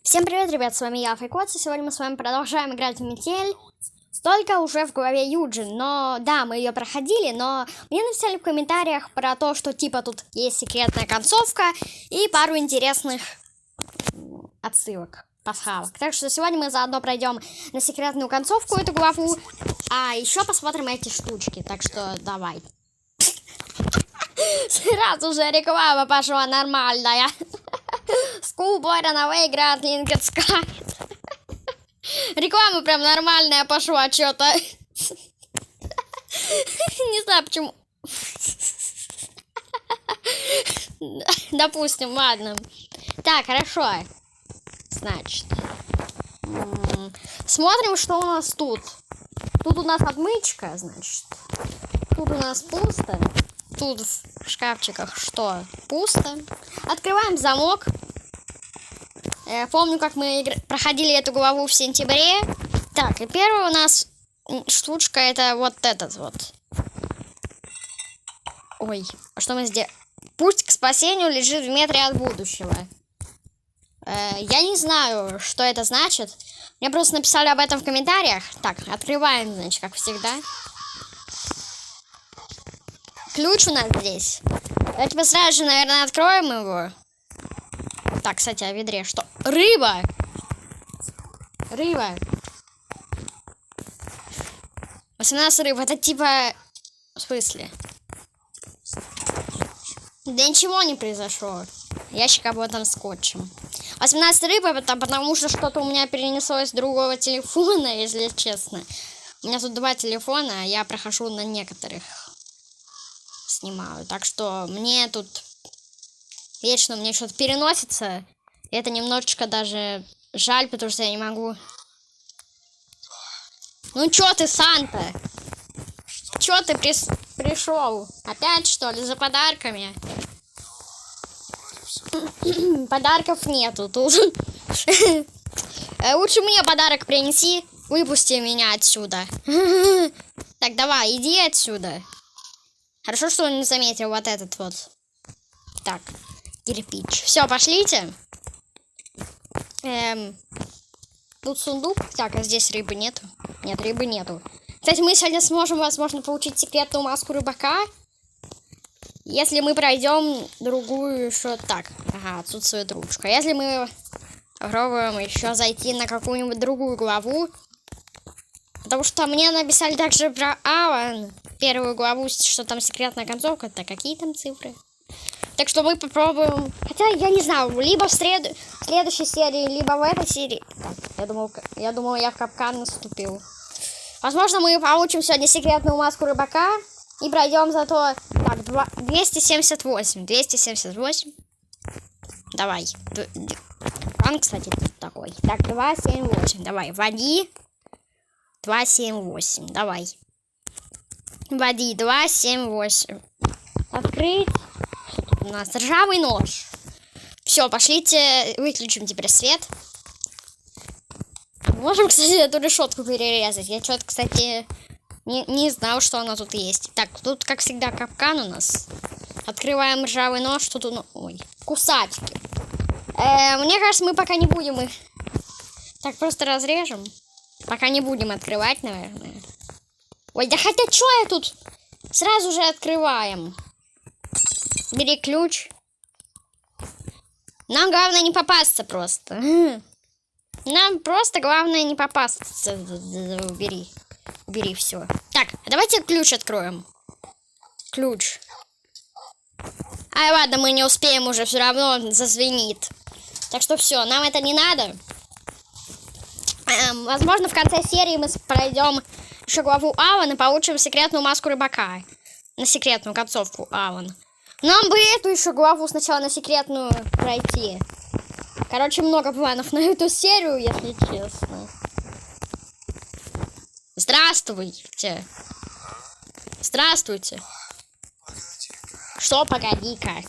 Всем привет, ребят, с вами я, Фейкоц, и сегодня мы с вами продолжаем играть в Метель, только уже в главе Юджин, но да, мы ее проходили, но мне написали в комментариях про то, что типа тут есть секретная концовка и пару интересных отсылок, пасхалок. Так что сегодня мы заодно пройдем на секретную концовку эту главу, а еще посмотрим эти штучки, так что давай. Сразу же реклама пошла нормальная. Schoolboy Runaway играет Linked Sky. Реклама прям нормальная пошла, что-то. Не знаю почему. Допустим, ладно. Так, хорошо. Значит. Смотрим, что у нас тут. Тут у нас отмычка, значит. Тут у нас пусто. Тут в шкафчиках что? Пусто. Открываем замок. Помню, как мы проходили эту главу в сентябре. Так, и первая у нас штучка это вот этот вот. Ой, а что мы сделали? Путь к спасению лежит в метре от будущего. Я не знаю, что это значит. Мне просто написали об этом в комментариях. Так, открываем, значит, как всегда. Ключ у нас здесь. Давайте мы сразу же, наверное, откроем его. Так, кстати, о ведре что? Рыба! Рыба. 18 рыб. Это типа... В смысле? Да ничего не произошло. Ящик обмотан скотчем. 18 рыб, это потому что что-то у меня перенеслось с другого телефона, если честно. У меня тут два телефона, а я прохожу на некоторых. Снимаю. Так что мне тут вечно мне что-то переносится. И это немножечко даже жаль, потому что я не могу. Ну чё ты, Санта? Чё ты пришел? Опять что ли за подарками? Подарков нету тут. Лучше мне подарок принеси. Выпусти меня отсюда. Так, давай, иди отсюда. Хорошо, что он не заметил вот этот вот. Так, кирпич. Все, пошлите. Тут сундук. Так, а здесь рыбы нету. Нет, рыбы нету. Кстати, мы сегодня сможем, возможно, получить секретную маску рыбака. Если мы пройдем другую еще... Так, ага, отсутствует ручка. Если мы попробуем еще зайти на какую-нибудь другую главу. Потому что мне написали также про Алан. Первую главу, что там секретная концовка. Так, какие там цифры? Так что мы попробуем. Хотя я не знаю, либо в следующей серии, либо в этой серии. Так, я думал, я в капкан наступил. Возможно, мы получим сегодня секретную маску рыбака. И пройдем зато. Так, 278. 278. Давай. Капкан, кстати, такой. Так, 278. Давай, вводи. 278. Давай. Вводи 278. Открыть. Что тут у нас? Ржавый нож. Все, пошлите. Выключим теперь свет. Можем, кстати, эту решетку перерезать. Я что-то, кстати, не знал, что она тут есть. Так, тут, как всегда, капкан у нас. Открываем ржавый нож. Тут он... Ой, кусачки. Мне кажется, мы пока не будем их... Так, просто разрежем. Пока не будем открывать, наверное. Ой, да хотя что я тут? Сразу же открываем. Бери ключ. Нам главное не попасться просто. Нам просто главное не попасться. Бери. Бери все. Так, давайте ключ откроем. Ключ. Ай, ладно, мы не успеем уже, все равно зазвенит. Так что все, нам это не надо. Возможно, в конце серии мы пройдем еще главу Алан и получим секретную маску рыбака. На секретную концовку Алан. Нам бы эту еще главу сначала на секретную пройти. Короче, много планов на эту серию, если честно. Здравствуйте. Здравствуйте. Что, погоди-ка.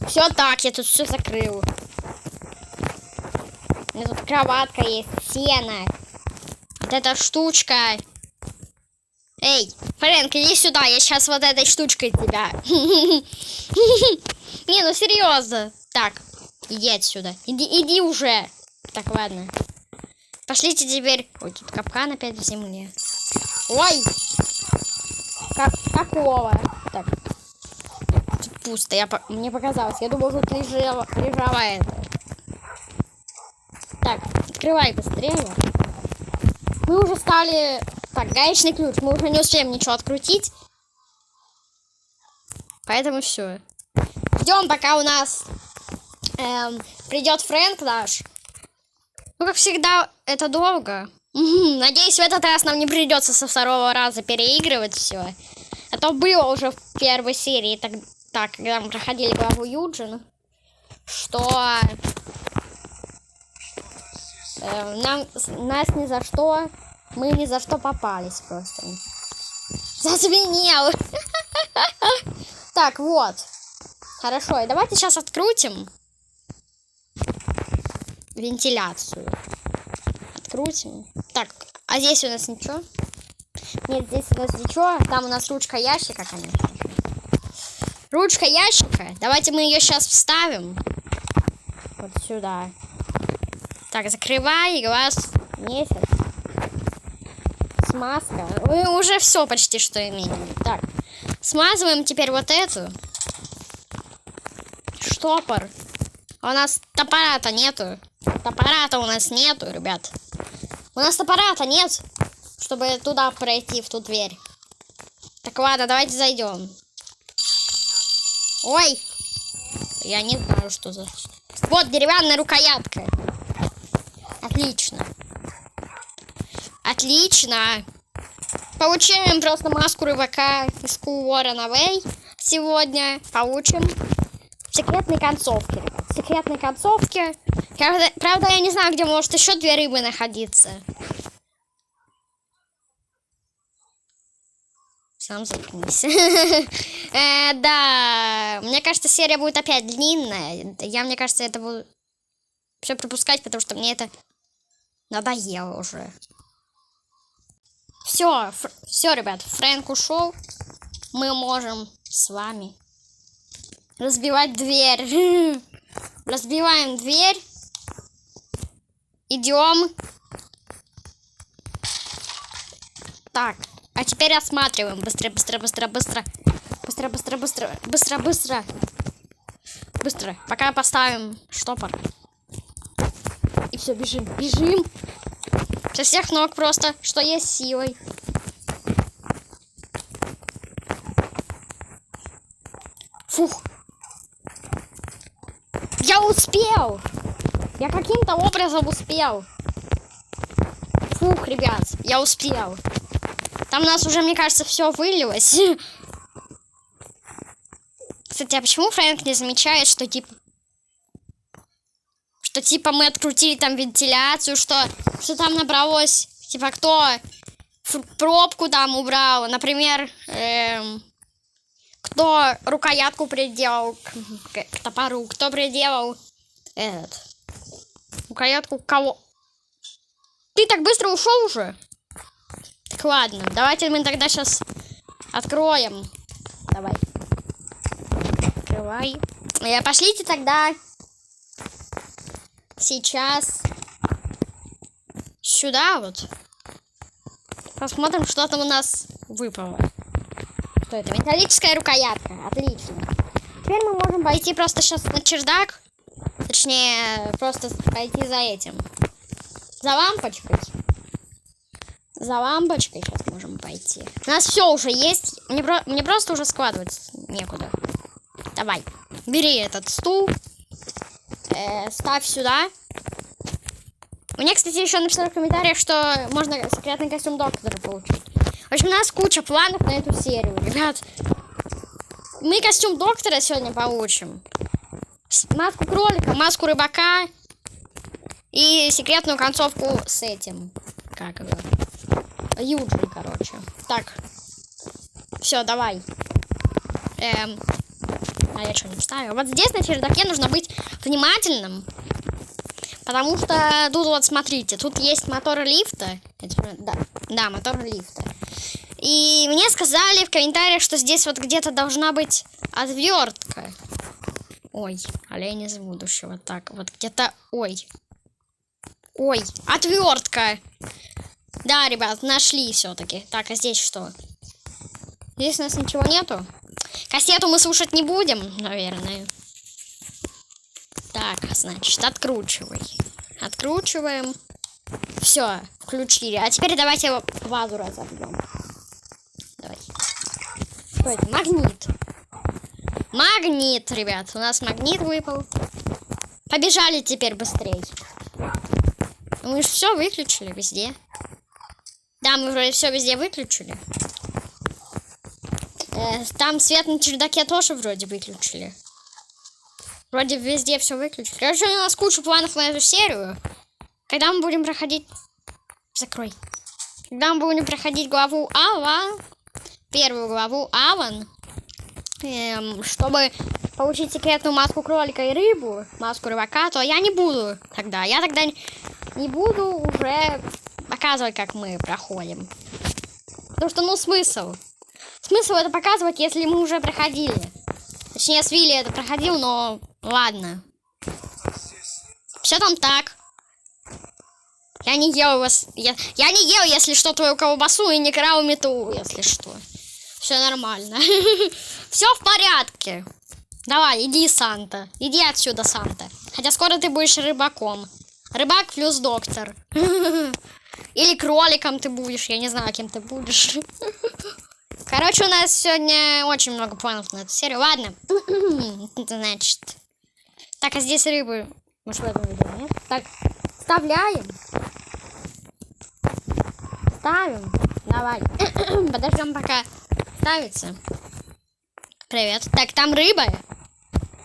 Все так, я тут все закрыл. У меня тут кроватка есть, сено. Вот эта штучка. Эй, Фрэнк, иди сюда, я сейчас вот этой штучкой тебя. Не, ну серьезно. Так, Иди отсюда. Иди уже. Так, ладно. Пошлите теперь... Ой, тут капкан опять в земле. Ой! Какого? Так. Тут пусто. Мне показалось. Я думал, тут лежала это. Так, открывай быстрее. Мы уже стали... Так, гаечный ключ. Мы уже не успеем ничего открутить. Поэтому все. Ждем, пока у нас придет Фрэнк наш. Ну, как всегда, это долго. Надеюсь, в этот раз нам не придется со второго раза переигрывать все. А то было уже в первой серии, так, когда мы проходили главу Юджина, что нас ни за что, мы ни за что попались просто. Зазвенел. Так, вот. Хорошо, и давайте сейчас открутим вентиляцию. Открутим. Так, а здесь у нас ничего? Нет, здесь у нас ничего. Там у нас ручка ящика, конечно. Ручка ящика. Давайте мы ее сейчас вставим. Вот сюда. Так, закрывай, глаз, месяц. Смазка. Мы уже все почти что имеем. Так, смазываем теперь вот эту. Штопор. У нас топора-то нету. Топора-то у нас нету, ребят. У нас топора-то нет, чтобы туда пройти, в ту дверь. Так, ладно, давайте зайдем. Ой! Я не знаю, что за... Вот, деревянная рукоятка. Отлично. Отлично. Получаем просто маску рыбака из Warren Away. Сегодня получим секретные концовки, ребят. Секретные концовки. Правда, я не знаю, где может еще 2 рыбы находиться. Сам заткнись. Да, мне кажется, серия будет опять длинная. Мне кажется, это буду все пропускать, потому что мне это надоело уже. Все, ребят, Фрэнк ушел. Мы можем с вами разбивать дверь. Разбиваем дверь. Идем. Так, а теперь осматриваем. Быстро. Быстро. Пока поставим штопор. И все, бежим. Со всех ног просто, что есть силой. Фух. Я успел. Я каким-то образом успел. Фух, ребят, я успел. Там у нас уже, мне кажется, все вылилось. Кстати, а почему Фрэнк не замечает, что типа мы открутили там вентиляцию, что там набралось, типа кто пробку там убрал, например, кто рукоятку приделал к топору, кто приделал рукоятку кого? Ты так быстро ушел уже? Так, ладно, давайте мы тогда сейчас откроем. Давай. Открывай. Пошлите тогда сейчас сюда вот. Посмотрим, что там у нас выпало. Что это? Металлическая рукоятка. Отлично. Теперь мы можем пойти просто сейчас на чердак. Точнее, просто пойти за этим. За лампочкой. За лампочкой сейчас можем пойти. У нас все уже есть. Мне просто уже складывать некуда. Давай. Бери этот стул. Ставь сюда. Мне, кстати, еще написали в комментариях, что можно секретный костюм доктора получить. В общем, у нас куча планов на эту серию, ребят. Мы костюм доктора сегодня получим. Маску кролика, маску рыбака. И секретную концовку с этим. Как его? Юджин, короче. Так. Все, давай. А я что, не вставила? Вот здесь на чердаке нужно быть внимательным. Потому что тут вот, смотрите, тут есть мотор лифта. Да, мотор лифта. И мне сказали в комментариях, что здесь вот где-то должна быть отвертка. Ой, олень из будущего. Так, вот где-то... Ой. Ой, отвертка. Да, ребят, нашли все-таки. Так, а здесь что? Здесь у нас ничего нету. Кассету мы слушать не будем, наверное. Так, значит, откручивай. Откручиваем. Все, включили. А теперь давайте вазу разобьем. Давай. Что это? Магнит. Магнит, ребят. У нас магнит выпал. Побежали теперь быстрее. Мы же все выключили везде. Да, мы вроде все везде выключили. Там свет на чердаке тоже вроде выключили. Вроде везде все выключили. Короче, у нас куча планов на эту серию. Когда мы будем проходить... Закрой. Когда мы будем проходить главу Аван, первую главу Аван, чтобы получить секретную маску кролика и рыбу, маску рыбака, то я не буду тогда. Я тогда не буду уже показывать, как мы проходим. Потому что, ну, смысл. Смысл это показывать, если мы уже проходили. Точнее, с Вилли это проходил, но ладно. Все там так. Я не ел вас. Я не ел, если что, твою колбасу и не крал мету, если что. Все нормально. Все в порядке. Давай, иди, Санта. Иди отсюда, Санта. Хотя скоро ты будешь рыбаком. Рыбак плюс доктор. Или кроликом ты будешь. Я не знаю, кем ты будешь. Короче, у нас сегодня очень много планов на эту серию. Ладно. Значит. Так, а здесь рыбы. Может, в этом видео нет? Так, вставляем. Ставим. Давай. Подождем, пока ставится. Привет. Так, там рыба.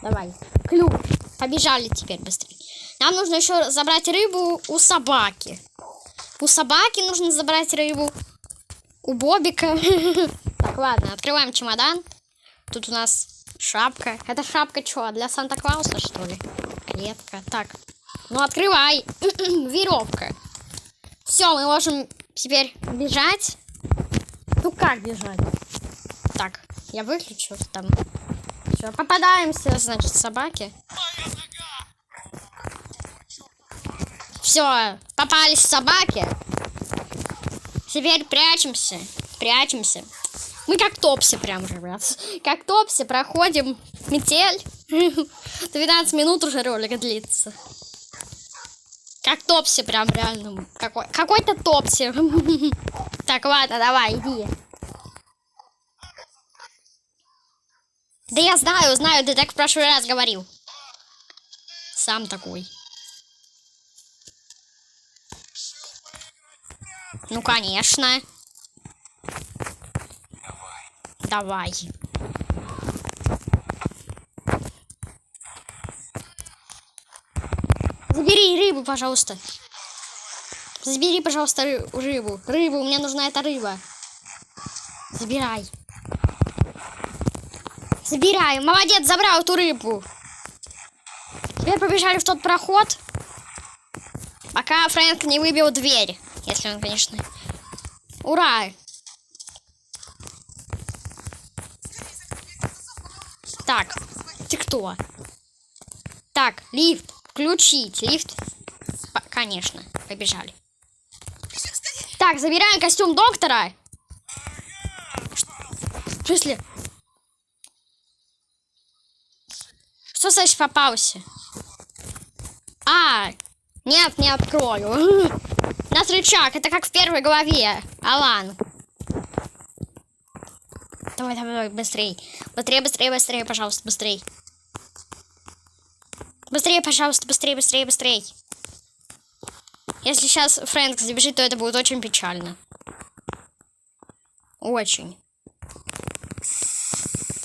Давай. Ключ. Побежали теперь быстрее. Нам нужно еще забрать рыбу у собаки. У собаки нужно забрать рыбу. У Бобика. Так, ладно, открываем чемодан. Тут у нас шапка. Это шапка что, для Санта-Клауса, что ли? Клетка. Так, ну открывай. Веревка. Все, мы можем теперь бежать. Ну как бежать? Так, я выключу там. Все, попадаемся, значит, собаки. Все, попались собаки. Теперь прячемся. Прячемся. Мы как Топси прям, ребят. Как Топси проходим метель. 12 минут уже ролик длится. Как Топси прям реально. Какой-то Топси. Так, ладно, давай, иди. Да я знаю, ты так в прошлый раз говорил. Сам такой. Ну, конечно. Давай. Забери рыбу, пожалуйста. Забери, пожалуйста, рыбу. Рыбу, мне нужна эта рыба. Забирай. Забирай. Молодец, забрал эту рыбу. Теперь побежали в тот проход. Пока Фрэнк не выбил дверь. Если он, конечно... Ура! Так, ты кто? Так, лифт. Включить. Лифт. Конечно, побежали. Так, забираем костюм доктора. В смысле? Что значит попался? А, нет, не открою. У нас рычаг, это как в первой главе. Алан. Давай, давай, быстрей. Быстрее, быстрее, быстрее, пожалуйста, быстрей. Быстрее, пожалуйста, быстрее, быстрее, быстрее. Если сейчас Фрэнк забежит, то это будет очень печально. Очень.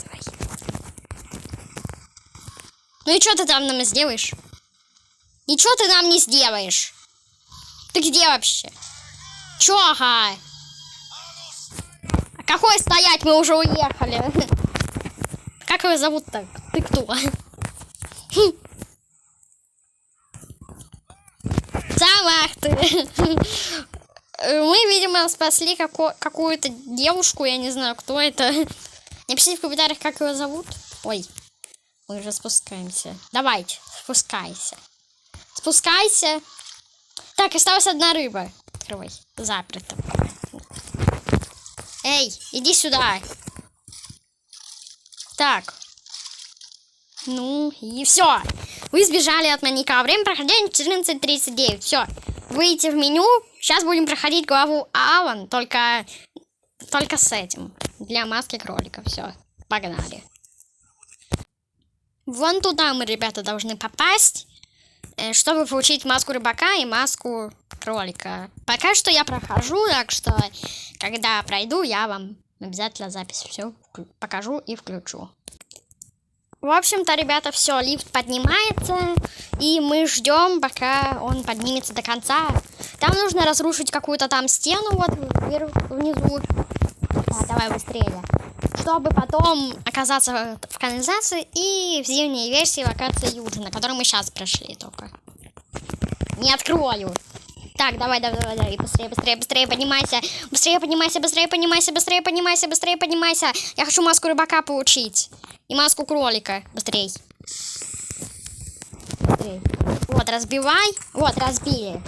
Давай. Ну и что ты там нам сделаешь? Ничего ты нам не сделаешь. Ты где вообще? Чё, ага? А какой стоять? Мы уже уехали. Как его зовут так? Ты кто? Сама ты. Мы, видимо, спасли какую-то девушку. Я не знаю, кто это. Напишите в комментариях, как ее зовут. Ой. Мы уже спускаемся. Давайте, спускайся. Спускайся. Так, осталась одна рыба. Открывай. Заперто. Эй, иди сюда. Так. Ну, и все. Вы сбежали от маньяка. Время прохождения 14:39. Все. Выйти в меню. Сейчас будем проходить главу Алан. Только с этим. Для маски кролика. Все. Погнали. Вон туда мы, ребята, должны попасть, чтобы получить маску рыбака и маску кролика. Пока что я прохожу, так что, когда пройду, я вам обязательно запись все покажу и включу. В общем-то, ребята, все, лифт поднимается, и мы ждем, пока он поднимется до конца. Там нужно разрушить какую-то там стену вот внизу. Да, давай быстрее. Чтобы потом оказаться в канализации и в зимней версии локации Юджина, которую мы сейчас прошли только. Не открою. Так, давай, быстрее поднимайся. Быстрее поднимайся. Я хочу маску рыбака получить. И маску кролика. Быстрей. Вот, разбивай. Вот, разбили.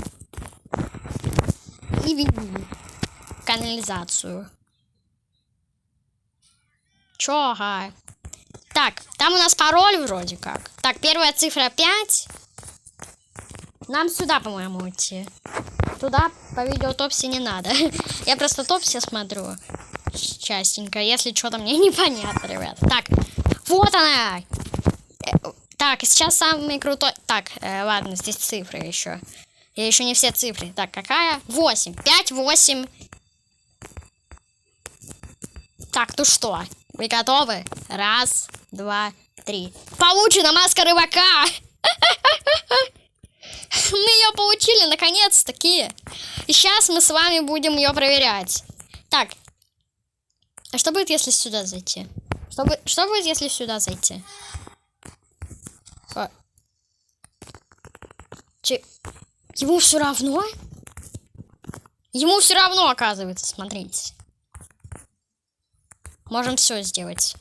И веди в канализацию. Чё? Так, там у нас пароль вроде как. Так, первая цифра 5. Нам сюда, по-моему, идти. Туда по видеотопсе не надо. Я просто топсе смотрю частенько, если что-то мне непонятно, ребят. Так, вот она. Так, сейчас самый крутой... Так, ладно, здесь цифры еще. Я еще не все цифры. Так, какая? 8. 5, 8. Так, ну что? Вы готовы? 1, 2, 3. Получена маска рыбака! Мы ее получили, наконец-таки. И сейчас мы с вами будем ее проверять. Так. А что будет, если сюда зайти? Что будет, если сюда зайти? Ему все равно? Ему все равно, оказывается, смотрите. Можем все сделать.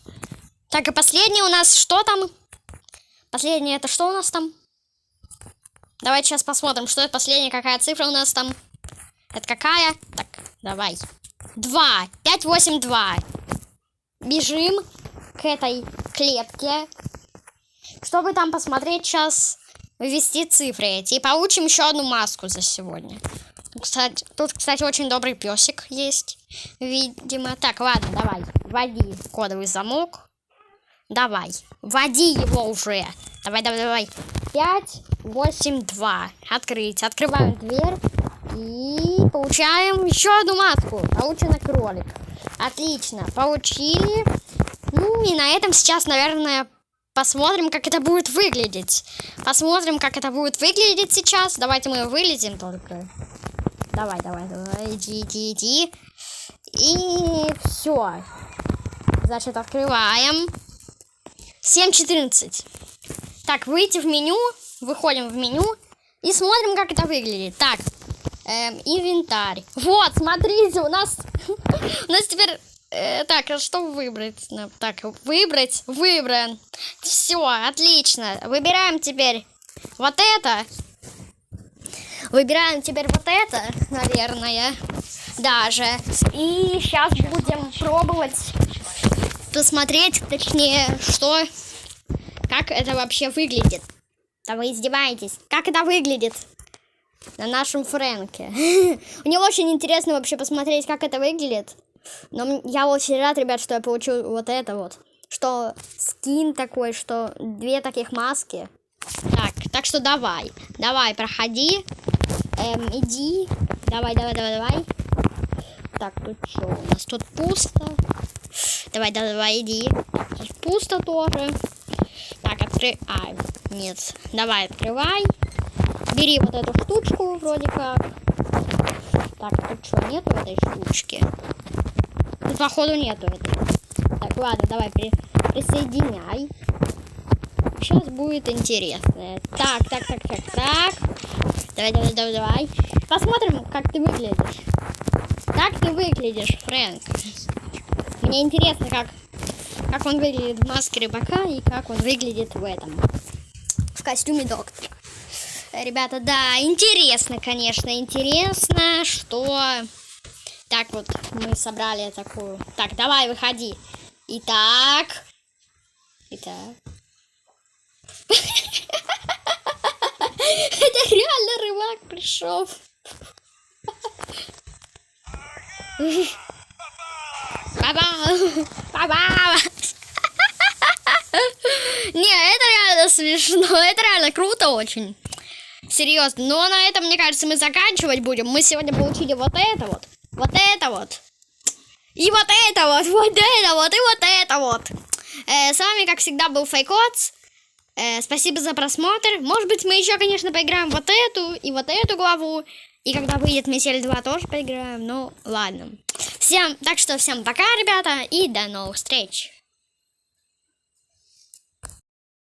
Так, и последнее у нас что там? Последнее это что у нас там? Давайте сейчас посмотрим, что это последняя, какая цифра у нас там. Это какая? Так, давай. 2. 5, 8, 2. Бежим к этой клетке, чтобы там посмотреть сейчас, ввести цифры эти. И получим еще одну маску за сегодня. Тут, кстати, очень добрый песик есть, видимо. Так, ладно, давай. Вводи кодовый замок. Давай. Вводи его уже. Давай. 5, 8, 2. Открыть. Открываем дверь. И получаем еще одну маску. Получено кролик. Отлично. Получили. Ну и на этом сейчас, наверное, посмотрим, как это будет выглядеть. Посмотрим, как это будет выглядеть сейчас. Давайте мы вылезем только. Давай. Иди. И все. Значит, открываем. 7:14. Так, выйти в меню. Выходим в меню. И смотрим, как это выглядит. Так, инвентарь. Вот, смотрите, у нас теперь... Так, а что выбрать? Так, выбран. Все, отлично. Выбираем теперь вот это. Наверное. Даже. И сейчас будем пробовать посмотреть, точнее, как это вообще выглядит. Да вы издеваетесь. Как это выглядит на нашем Фрэнке? Мне очень интересно вообще посмотреть, как это выглядит. Но я очень рад, ребят, что я получил вот это вот. Что скин такой, что 2 таких маски. Так что давай, проходи. Иди. Давай. Так, тут что у нас? Тут пусто. Давай, иди. Тут пусто тоже. Так, открывай. Нет. Давай, открывай. Бери вот эту штучку, вроде как. Так, тут что, нету этой штучки? Тут, походу, нету этой. Так, ладно, давай, присоединяй. Сейчас будет интересно. Так. Давай. Посмотрим, как ты выглядишь. Как ты выглядишь, Фрэнк? Мне интересно, как он выглядит в маске рыбака и как он выглядит в этом, в костюме доктора. Ребята, да, интересно, конечно, интересно, что... Так вот, мы собрали такую... Так, давай, выходи. Итак... Это реально рыбак пришел. Не, это реально смешно, это реально круто очень. Серьезно, но на этом, мне кажется, мы заканчивать будем. Мы сегодня получили вот это вот, и вот это вот, и вот это вот. С вами, как всегда, был Фейкоц. Спасибо за просмотр. Может быть, мы еще, конечно, поиграем вот эту и вот эту главу. И когда выйдет Метель 2, тоже поиграем. Ну, ладно. Так что всем пока, ребята, и до новых встреч.